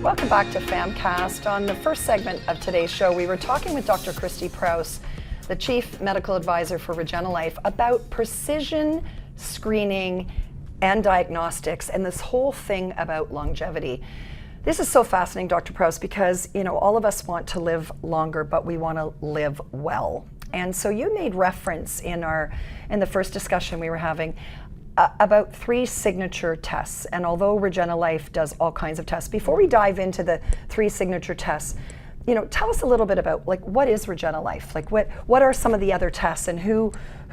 Welcome back to PHAMCAST. On the first segment of today's show, we were talking with Dr. Kristy Prouse, the Chief Medical Advisor for RegenaLife, about precision screening and diagnostics and this whole thing about longevity. This is so fascinating, Dr. Prouse, because all of us want to live longer, but we want to live well. And so you made reference in the first discussion we were having about 3 signature tests. And although RegenaLife does all kinds of tests, before we dive into the 3 signature tests, tell us a little bit about what is RegenaLife? What are some of the other tests, and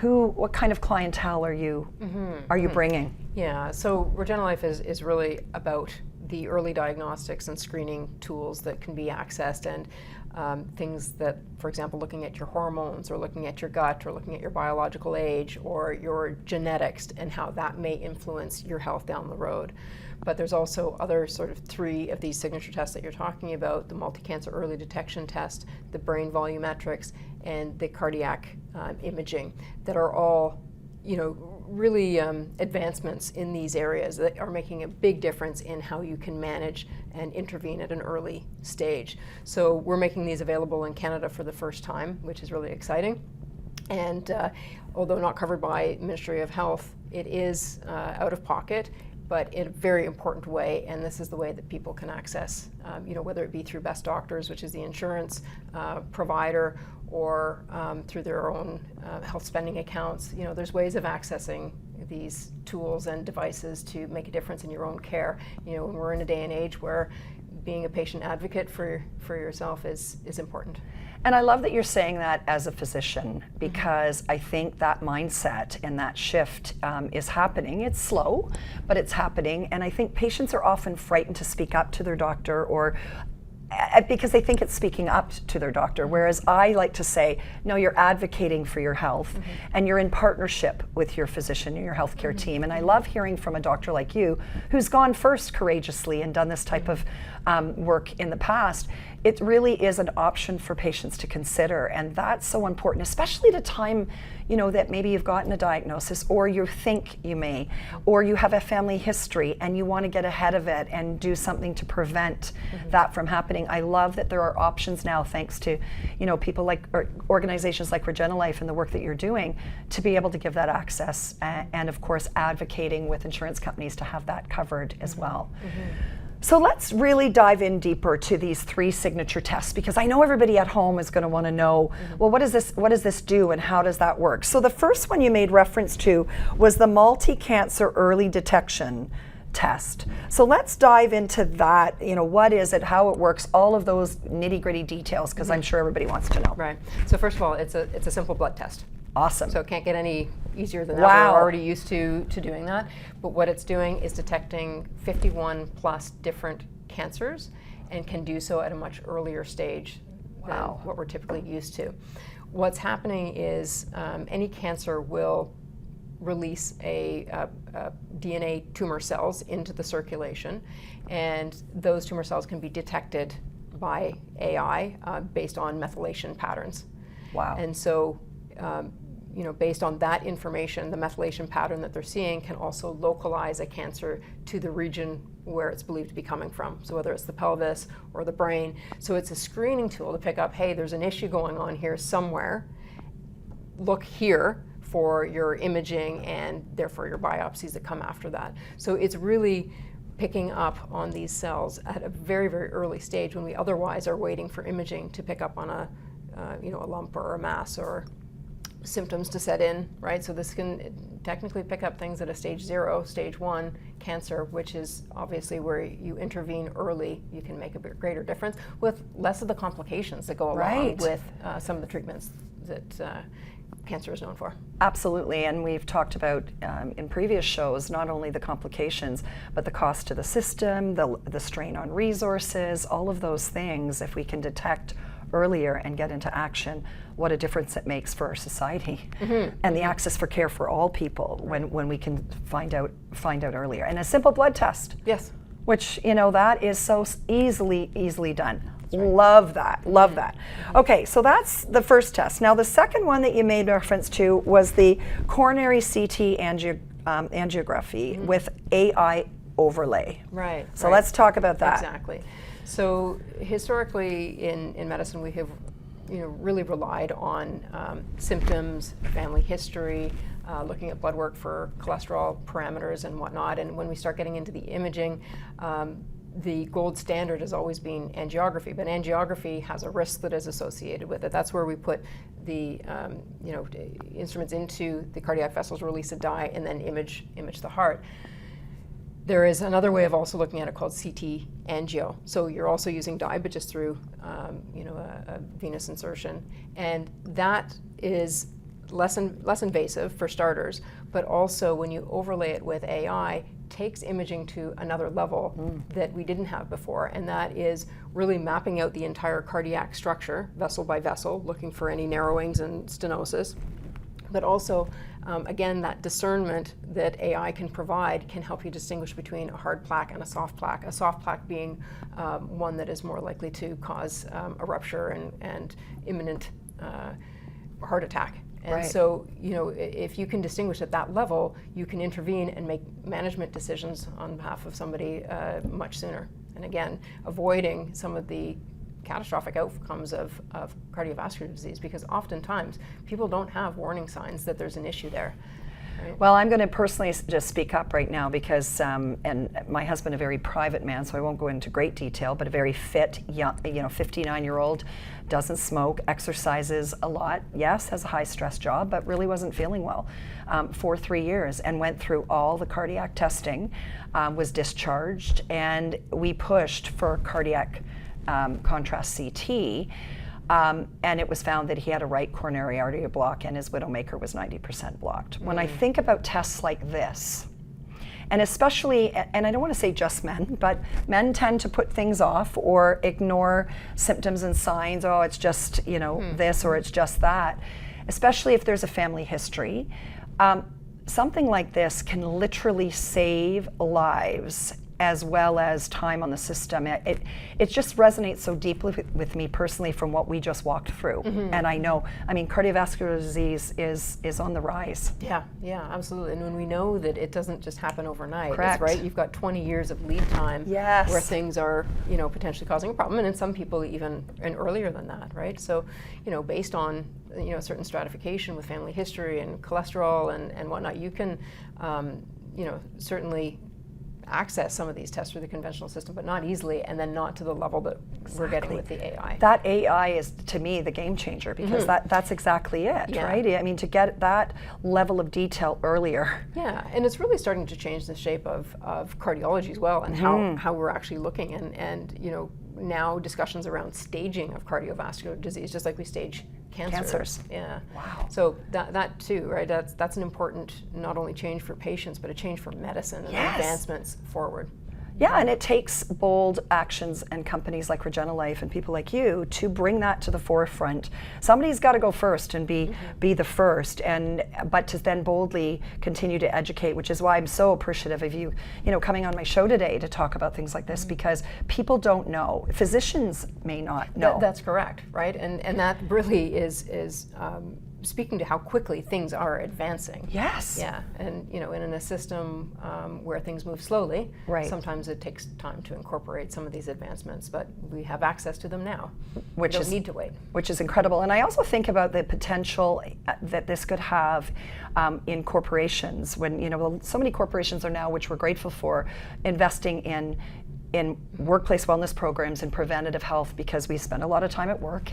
what kind of clientele are you bringing? Yeah, so RegenaLife is really about the early diagnostics and screening tools that can be accessed, and things that, for example, looking at your hormones or looking at your gut or looking at your biological age or your genetics and how that may influence your health down the road. But there's also other sort of 3 of these signature tests that you're talking about: the multi-cancer early detection test, the brain volumetrics, and the cardiac imaging, that are all really advancements in these areas that are making a big difference in how you can manage and intervene at an early stage. So we're making these available in Canada for the first time, which is really exciting. And although not covered by Ministry of Health, it is out of pocket, but in a very important way, and this is the way that people can access, whether it be through Best Doctors, which is the insurance provider, or through their own health spending accounts. There's ways of accessing these tools and devices to make a difference in your own care. When we're in a day and age where being a patient advocate for yourself is important. And I love that you're saying that as a physician, because I think that mindset and that shift is happening. It's slow, but it's happening. And I think patients are often frightened to speak up to their doctor, or because they think it's speaking up to their doctor, whereas I like to say, no, you're advocating for your health, and you're in partnership with your physician and your healthcare team. And I love hearing from a doctor like you, who's gone first courageously and done this type of work in the past. It really is an option for patients to consider, and that's so important, especially at a time that maybe you've gotten a diagnosis, or you think you may, or you have a family history and you want to get ahead of it and do something to prevent that from happening. I love that there are options now, thanks to people or organizations like RegenaLife and the work that you're doing, to be able to give that access, and of course advocating with insurance companies to have that covered as well. So let's really dive in deeper to these 3 signature tests, because I know everybody at home is going to want to know, well, what does this do and how does that work? So the first one you made reference to was the multi-cancer early detection test. So let's dive into that. What is it, how it works, all of those nitty-gritty details, because I'm sure everybody wants to know. Right. So first of all, it's a simple blood test. Awesome. So it can't get any easier than that. Wow. We're already used to doing that. But what it's doing is detecting 51 plus different cancers, and can do so at a much earlier stage than what we're typically used to. What's happening is any cancer will release a DNA tumor cells into the circulation, and those tumor cells can be detected by AI based on methylation patterns. Wow. And so based on that information, the methylation pattern that they're seeing can also localize a cancer to the region where it's believed to be coming from. So whether it's the pelvis or the brain. So it's a screening tool to pick up, hey, there's an issue going on here somewhere. Look here for your imaging and therefore your biopsies that come after that. So it's really picking up on these cells at a very, very early stage, when we otherwise are waiting for imaging to pick up on a lump or a mass or symptoms to set in, right? So this can technically pick up things at a stage 0, stage 1 cancer, which is obviously where you intervene early. You can make a bit greater difference with less of the complications that go along with some of the treatments that cancer is known for. Absolutely, and we've talked about in previous shows not only the complications, but the cost to the system, the strain on resources, all of those things. If we can detect earlier and get into action, what a difference it makes for our society and the access for care for all people when we can find out earlier. And a simple blood test. Yes. Which, that is so easily done. Right. Love that. Okay, so that's the first test. Now the second one that you made reference to was the coronary CT angiography with AI overlay. Right. So let's talk about that. Exactly. So historically in medicine we have really relied on symptoms, family history, looking at blood work for cholesterol parameters and whatnot. And when we start getting into the imaging, the gold standard has always been angiography, but angiography has a risk that is associated with it. That's where we put the instruments into the cardiac vessels, release a dye, and then image the heart. There is another way of also looking at it called CT angio. So you're also using dye, but just through a venous insertion, and that is less invasive for starters, but also when you overlay it with AI, takes imaging to another level that we didn't have before, and that is really mapping out the entire cardiac structure, vessel by vessel, looking for any narrowings and stenosis. But also, again, that discernment that AI can provide can help you distinguish between a hard plaque and a soft plaque being one that is more likely to cause a rupture and imminent heart attack. And Right. so, if you can distinguish at that level, you can intervene and make management decisions on behalf of somebody much sooner. And again, avoiding some of the catastrophic outcomes of cardiovascular disease, because oftentimes people don't have warning signs that there's an issue there. Right? Well, I'm going to personally just speak up right now because, and my husband, a very private man, so I won't go into great detail, but a very fit, young, 59-year-old, doesn't smoke, exercises a lot, yes, has a high-stress job, but really wasn't feeling well for 3 years, and went through all the cardiac testing, was discharged, and we pushed for cardiac contrast CT. And it was found that he had a right coronary artery block and his widowmaker was 90% blocked. When I think about tests like this, and especially, and I don't want to say just men, but men tend to put things off or ignore symptoms and signs. Oh, it's just, this or it's just that, especially if there's a family history. Something like this can literally save lives as well as time on the system. It just resonates so deeply with me personally from what we just walked through. And I know, cardiovascular disease is on the rise. Yeah, absolutely. And when we know that it doesn't just happen overnight, Correct. Right? You've got 20 years of lead time Yes. where things are, potentially causing a problem, and in some people even earlier than that, right? So, based on certain stratification with family history and cholesterol and whatnot, you can, certainly access some of these tests through the conventional system, but not easily, and then not to the level that we're getting with the AI. That AI is, to me, the game changer, because that's exactly it, Yeah. right? To get that level of detail earlier. Yeah, and it's really starting to change the shape of cardiology as well, and how we're actually looking, and now discussions around staging of cardiovascular disease, just like we stage cancers. Yeah. Wow. So that too, right? That's an important not only change for patients, but a change for medicine and Yes. advancements forward. Yeah, and it takes bold actions and companies like RegenaLife and people like you to bring that to the forefront. Somebody's got to go first and be the first, but to then boldly continue to educate, which is why I'm so appreciative of you, coming on my show today to talk about things like this, because people don't know. Physicians may not know. That's correct, right? And that really is speaking to how quickly things are advancing. Yes. Yeah, and in a system where things move slowly, Right. sometimes it takes time to incorporate some of these advancements, but we have access to them now. Which we don't is- need to wait. Which is incredible. And I also think about the potential that this could have in corporations, when so many corporations are now, which we're grateful for, investing in workplace wellness programs and preventative health, because we spend a lot of time at work,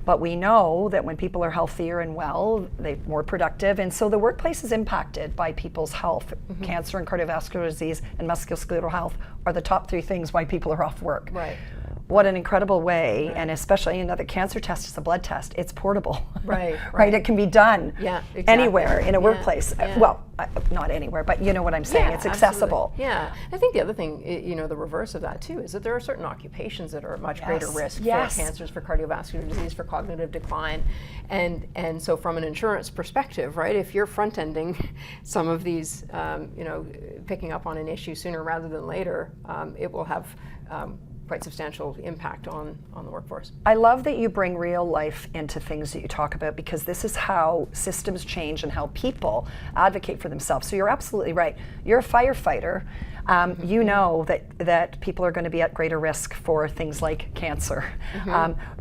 but we know that when people are healthier and well, they're more productive, and so the workplace is impacted by people's health. Cancer and cardiovascular disease and musculoskeletal health are the top 3 things why people are off work. Right. What an incredible way, and especially another cancer test is a blood test. It's portable. Right, Right, right. it can be done Yeah, exactly. anywhere in a Yeah, workplace. yeah. Well, not anywhere, but you know what I'm saying. It's accessible. Absolutely. Yeah, I think the other thing, the reverse of that too, is that there are certain occupations that are at much greater risk Yes. for cancers, for cardiovascular disease, for cognitive decline, and so from an insurance perspective, right? If you're front-ending some of these, picking up on an issue sooner rather than later, it will have quite substantial impact on the workforce. I love that you bring real life into things that you talk about, because this is how systems change and how people advocate for themselves. So you're absolutely right. You're a firefighter. You know that people are going to be at greater risk for things like cancer.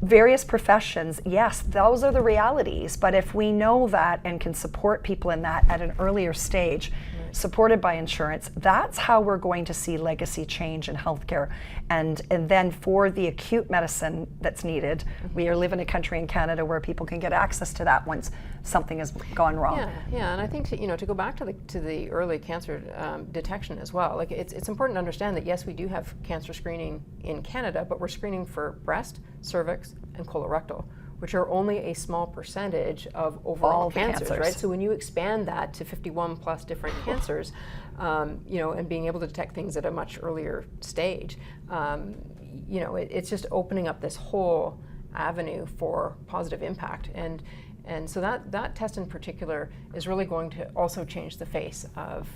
Various professions, yes, those are the realities. But if we know that and can support people in that at an earlier stage, supported by insurance, that's how we're going to see legacy change in healthcare. And then for the acute medicine that's needed, we live in a country in Canada where people can get access to that once something has gone wrong. Yeah, and I think to go back to the early cancer detection as well. Like it's important to understand that yes, we do have cancer screening in Canada, but we're screening for breast, cervix, and colorectal, which are only a small percentage of overall cancers, right? So when you expand that to 51 plus different cancers, and being able to detect things at a much earlier stage, it's just opening up this whole avenue for positive impact. And so that test in particular is really going to also change the face of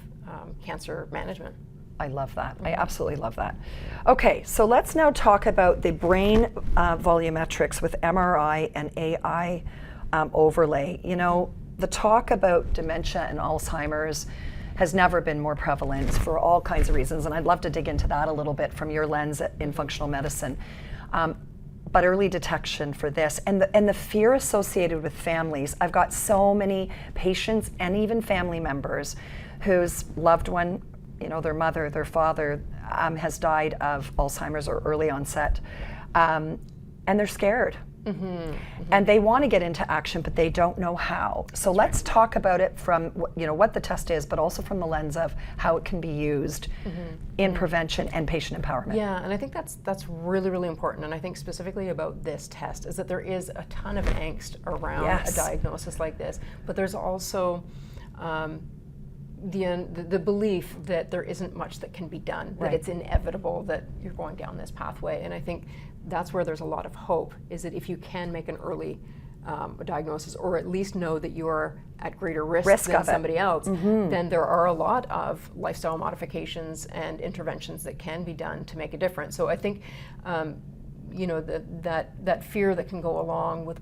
cancer management. I love that. I absolutely love that. Okay, so let's now talk about the brain volumetrics with MRI and AI overlay. You know, the talk about dementia and Alzheimer's has never been more prevalent for all kinds of reasons, and I'd love to dig into that a little bit from your lens in functional medicine. But early detection for this, and the fear associated with families. I've got so many patients and even family members whose loved one, their mother, their father, has died of Alzheimer's or early onset, and they're scared. And they want to get into action, but they don't know how. So let's talk about it from what the test is, but also from the lens of how it can be used in prevention and patient empowerment. Yeah, and I think that's really, really important. And I think specifically about this test is that there is a ton of angst around a diagnosis like this, but there's also the belief that there isn't much that can be done, that it's inevitable that you're going down this pathway. And I think that's where there's a lot of hope, is that if you can make an early diagnosis, or at least know that you are at greater risk than somebody else, then there are a lot of lifestyle modifications and interventions that can be done to make a difference. So I think that fear that can go along with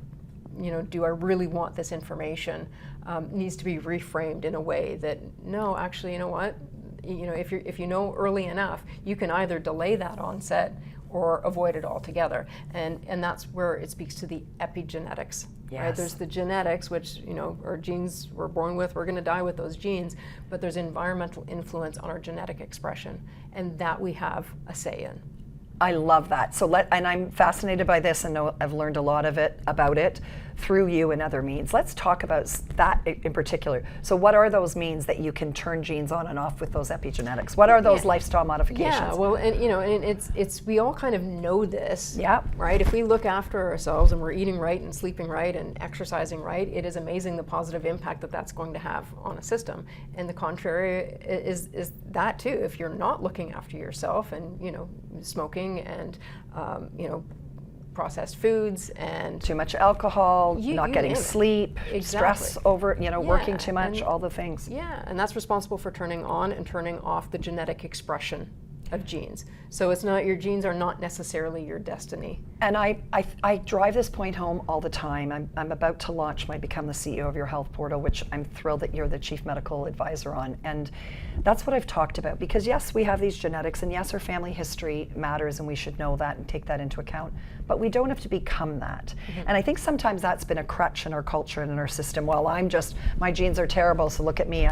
do I really want this information, needs to be reframed in a way that, no, actually, you know what? If you know early enough, you can either delay that onset or avoid it altogether. And that's where it speaks to the epigenetics. Yes. Right? There's the genetics, which our genes we're born with, we're going to die with those genes, but there's environmental influence on our genetic expression, and that we have a say in. I love that. And I'm fascinated by this, and know I've learned a lot about it through you and other means. Let's talk about that in particular. So what are those means that you can turn genes on and off with those epigenetics? What are those lifestyle modifications? Yeah, well, and it's we all kind of know this, yeah, right? If we look after ourselves and we're eating right and sleeping right and exercising right, it is amazing the positive impact that that's going to have on a system. And the contrary is that too. If you're not looking after yourself and smoking and processed foods and too much alcohol, not getting sleep, stress over, working too much, all the things. Yeah, and that's responsible for turning on and turning off the genetic expression of genes. So it's not, your genes are not necessarily your destiny. And I drive this point home all the time. I'm about to launch my Become the CEO of Your Health portal, which I'm thrilled that you're the Chief Medical Advisor on. And that's what I've talked about, because yes, we have these genetics, and yes, our family history matters, and we should know that and take that into account. But we don't have to become that. And I think sometimes that's been a crutch in our culture and in our system. Well, my genes are terrible, so look at me.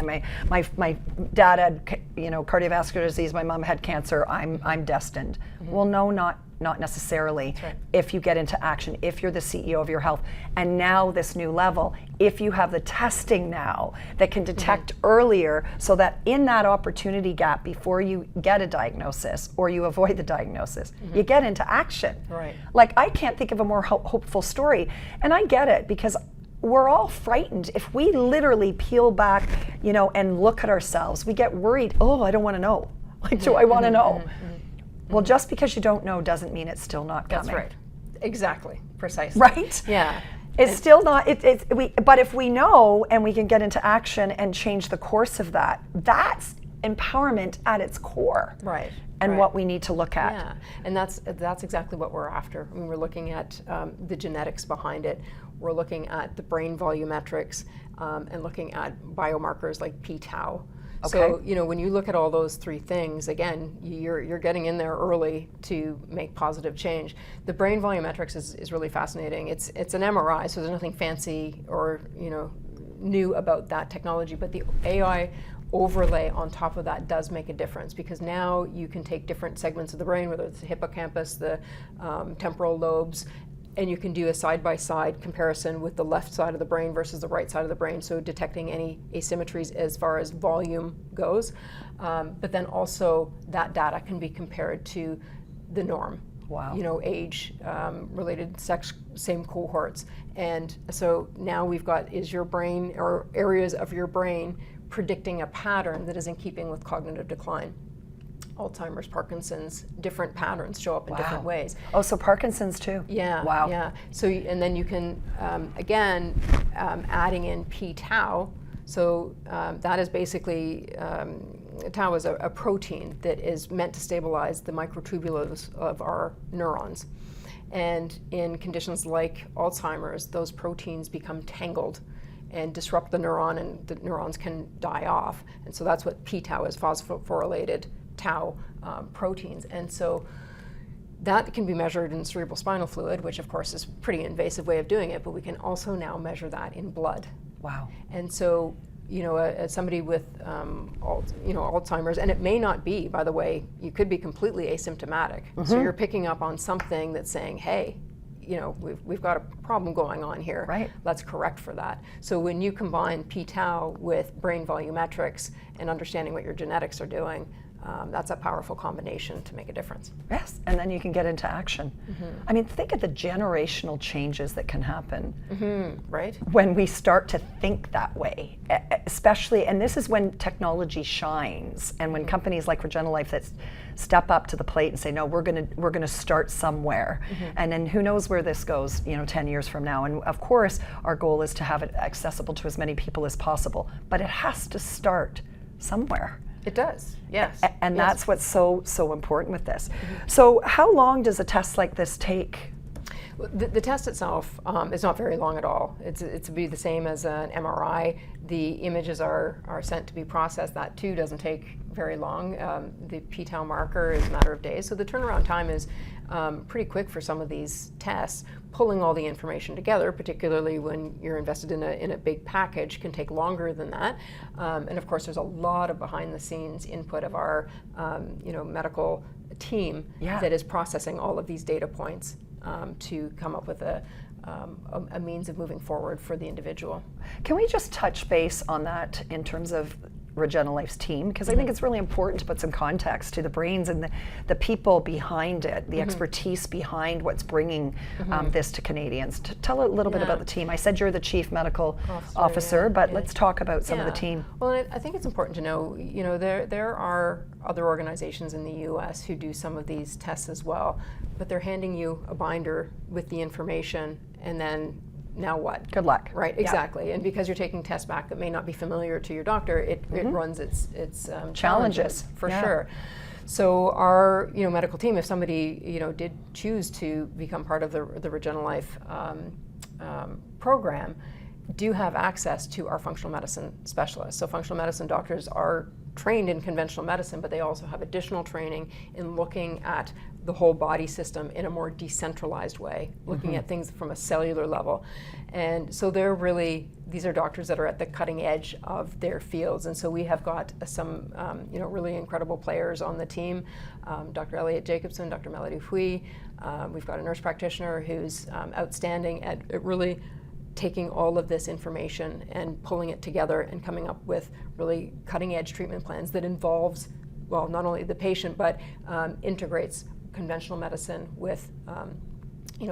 My dad had cardiovascular disease, my mom had cancer, I'm destined. Well, no, not necessarily. That's right. If you get into action, if you're the CEO of your health, and now this new level, if you have the testing now that can detect earlier, so that in that opportunity gap before you get a diagnosis or you avoid the diagnosis, you get into action. Right. Like, I can't think of a more hopeful story. And I get it, because we're all frightened. If we literally peel back, and look at ourselves, we get worried. Oh, I don't want to know. Like, do I want to know? Well, just because you don't know doesn't mean it's still not coming. That's right. Exactly. Precisely. Right? Yeah. It's still not. But if we know and we can get into action and change the course of that, that's empowerment at its core. Right. And right. what we need to look at. Yeah, and that's exactly what we're after. I mean, we're looking at the genetics behind it. We're looking at the brain volumetrics and looking at biomarkers like p-tau. Okay. So, you know, when you look at all those three things, again, you're getting in there early to make positive change. The brain volumetrics is really fascinating. It's an MRI, so there's nothing fancy or, you know, new about that technology, but the AI overlay on top of that does make a difference, because now you can take different segments of the brain, whether it's the hippocampus, the temporal lobes, and you can do a side-by-side comparison with the left side of the brain versus the right side of the brain, so detecting any asymmetries as far as volume goes. But then also that data can be compared to the norm. Wow. You know, age, related sex, same cohorts. And so now we've got, is your brain or areas of your brain predicting a pattern that is in keeping with cognitive decline? Alzheimer's, Parkinson's, different patterns show up in different ways. Oh, so Parkinson's too? Yeah. Wow. Yeah. So, and then you can, again, adding in p-tau. So that is basically, tau is a protein that is meant to stabilize the microtubules of our neurons. And in conditions like Alzheimer's, those proteins become tangled and disrupt the neuron, and the neurons can die off. And so that's what p-tau is, phosphorylated tau proteins. And so that can be measured in cerebral spinal fluid, which of course is a pretty invasive way of doing it, but we can also now measure that in blood. Wow. And so, you know, somebody with Alzheimer's, and it may not be, by the way, you could be completely asymptomatic. So you're picking up on something that's saying, hey, you know, we've got a problem going on here. Right. Let's correct for that. So when you combine p-tau with brain volumetrics and understanding what your genetics are doing, that's a powerful combination to make a difference. Yes, and then you can get into action. I mean, think of the generational changes that can happen Right? when we start to think that way, especially, and this is when technology shines, and when companies like RegenaLife that step up to the plate and say, no, we're gonna start somewhere, and then who knows where this goes, you know, 10 years from now. And of course, our goal is to have it accessible to as many people as possible, but it has to start somewhere. It does, yes. And yes. that's what's so important with this. So how long does a test like this take? The test itself is not very long at all. It's to be the same as an MRI. The images are sent to be processed. That too doesn't take very long. The p-tau marker is a matter of days. So the turnaround time is pretty quick for some of these tests. Pulling all the information together, particularly when you're invested in a big package, can take longer than that. And of course, there's a lot of behind-the-scenes input of our medical team that is processing all of these data points to come up with a means of moving forward for the individual. Can we just touch base on that in terms of RegenaLife's team? Because I think it's really important to put some context to the brains and the people behind it, the expertise behind what's bringing this to Canadians. Tell a little bit about the team. I said you're the Chief Medical Officer, but let's talk about some of the team. Well, I think it's important to know, you know, there are other organizations in the U.S. who do some of these tests as well, but they're handing you a binder with the information, and then now what? Good luck. Right, exactly. And because you're taking tests back that may not be familiar to your doctor, it runs its challenges for sure. So our medical team, if somebody did choose to become part of the RegenaLife program, do have access to our functional medicine specialists. So functional medicine doctors are trained in conventional medicine, but they also have additional training in looking at the whole body system in a more decentralized way, looking at things from a cellular level. And so these are doctors that are at the cutting edge of their fields. And so we have got some really incredible players on the team. Dr. Elliot Jacobson, Dr. Melody Hui. We've got a nurse practitioner who's outstanding at really taking all of this information and pulling it together and coming up with really cutting-edge treatment plans that involves, well, not only the patient, but integrates conventional medicine with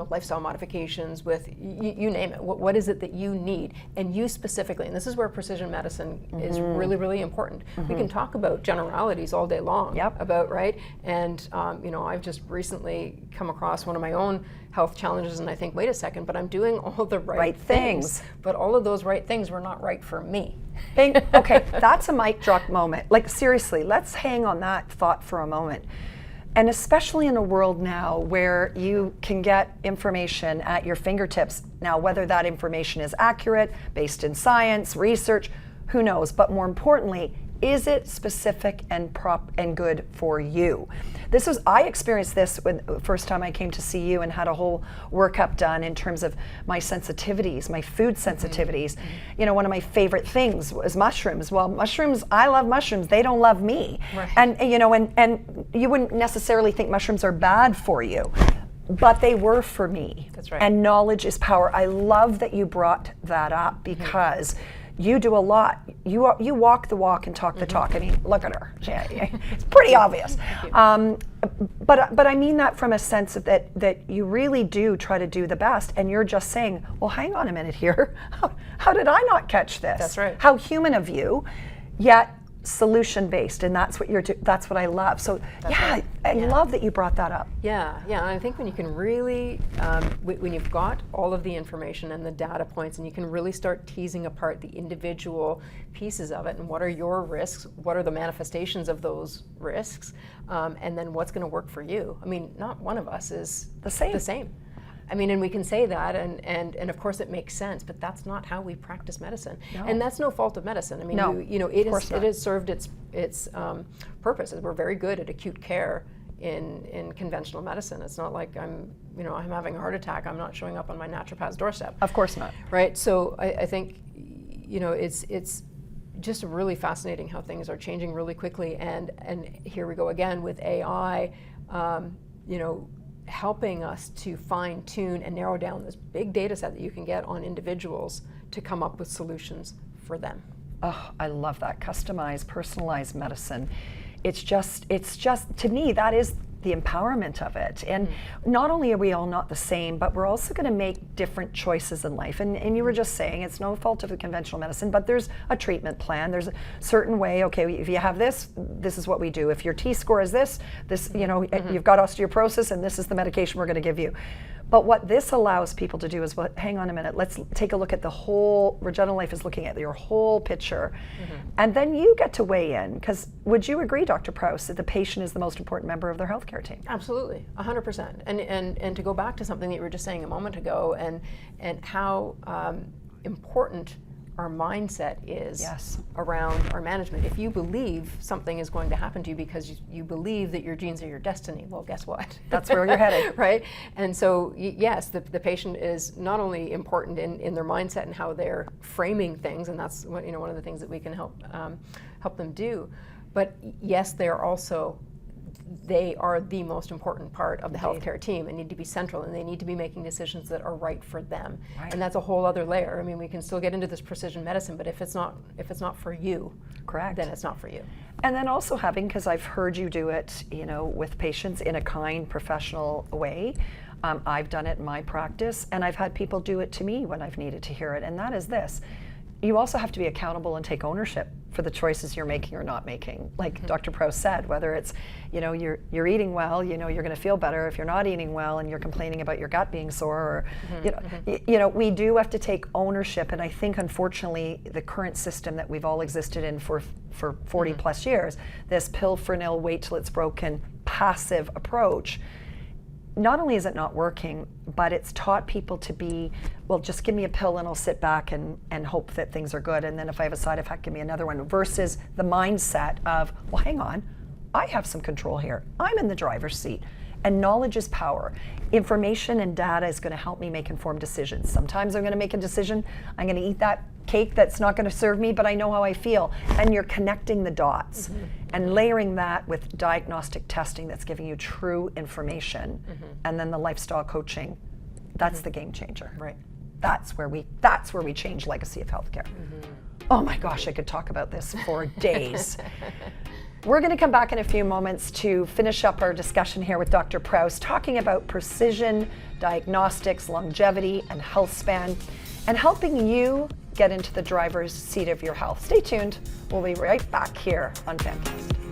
lifestyle modifications, with you name it. What is it that you need? And you specifically, and this is where precision medicine is really, really important. We can talk about generalities all day long about, right? And, I've just recently come across one of my own health challenges, and I think, wait a second, but I'm doing all the right things. But all of those right things were not right for me. Okay, that's a mic drop moment. Like, seriously, let's hang on that thought for a moment. And especially in a world now where you can get information at your fingertips. Now, whether that information is accurate, based in science, research, who knows? But more importantly, is it specific and good for you? I experienced this when the first time I came to see you and had a whole workup done in terms of my sensitivities, my food sensitivities. One of my favorite things was mushrooms. Well, mushrooms, I love mushrooms. They don't love me. Right. And you wouldn't necessarily think mushrooms are bad for you, but they were for me. That's right. And knowledge is power. I love that you brought that up because you do a lot. You walk the walk and talk the talk. I mean, look at her. It's pretty obvious. But I mean that from a sense of that you really do try to do the best, and you're just saying, well, hang on a minute here. How did I not catch this? That's right. How human of you, yet solution based, and that's what that's what I love. So I love that you brought that up. Yeah. And I think when you can really, when you've got all of the information and the data points, and you can really start teasing apart the individual pieces of it, and what are your risks, what are the manifestations of those risks, and then what's going to work for you. I mean, not one of us is the same. I mean, and we can say that, and of course it makes sense, but that's not how we practice medicine. No. And that's no fault of medicine. I mean, it has served its purpose. We're very good at acute care in conventional medicine. It's not like I'm having a heart attack, I'm not showing up on my naturopath's doorstep. Of course not. Right. So I think it's just really fascinating how things are changing really quickly, and here we go again with AI. Helping us to fine tune and narrow down this big data set that you can get on individuals to come up with solutions for them. Oh, I love that. Customized, personalized medicine. It's just to me, that is the empowerment of it. And not only are we all not the same, but we're also going to make different choices in life. And you were just saying, it's no fault of the conventional medicine, but there's a treatment plan. There's a certain way, okay, if you have this is what we do. If your T-score is this, you've got osteoporosis, and this is the medication we're going to give you. But what this allows people to do is, hang on a minute, let's take a look at the whole, RegenaLife is looking at your whole picture. And then you get to weigh in, because would you agree, Dr. Prouse, that the patient is the most important member of their healthcare team? Absolutely, 100%. And to go back to something that you were just saying a moment ago, and how important our mindset is around our management. If you believe something is going to happen to you because you believe that your genes are your destiny, well, guess what? That's where you're headed. Right? And so, yes, the patient is not only important in their mindset and how they're framing things, and that's one of the things that we can help them do, but yes, they are the most important part of the healthcare team and need to be central, and they need to be making decisions that are right for them. Right. And that's a whole other layer. I mean, we can still get into this precision medicine, but if it's not for you, correct, then it's not for you. And then also having, because I've heard you do it, with patients in a kind, professional way. I've done it in my practice, and I've had people do it to me when I've needed to hear it, and that is this. You also have to be accountable and take ownership for the choices you're making or not making. Like Dr. Prouse said, whether it's, you're eating well, you're going to feel better. If you're not eating well and you're complaining about your gut being sore, or, we do have to take ownership. And I think, unfortunately, the current system that we've all existed in for 40 plus years, this pill for nil, wait till it's broken, passive approach, not only is it not working, but it's taught people to be, well, just give me a pill and I'll sit back and hope that things are good. And then if I have a side effect, give me another one, versus the mindset of, well, hang on, I have some control here. I'm in the driver's seat. And knowledge is power. Information and data is going to help me make informed decisions. Sometimes I'm going to make a decision, I'm going to eat that cake that's not going to serve me, but I know how I feel. And you're connecting the dots and layering that with diagnostic testing that's giving you true information. And then the lifestyle coaching, that's the game changer. Right. That's where we change legacy of healthcare. Oh my gosh, I could talk about this for days. We're going to come back in a few moments to finish up our discussion here with Dr. Prouse, talking about precision diagnostics, longevity, and health span, and helping you get into the driver's seat of your health. Stay tuned. We'll be right back here on PHAMCAST.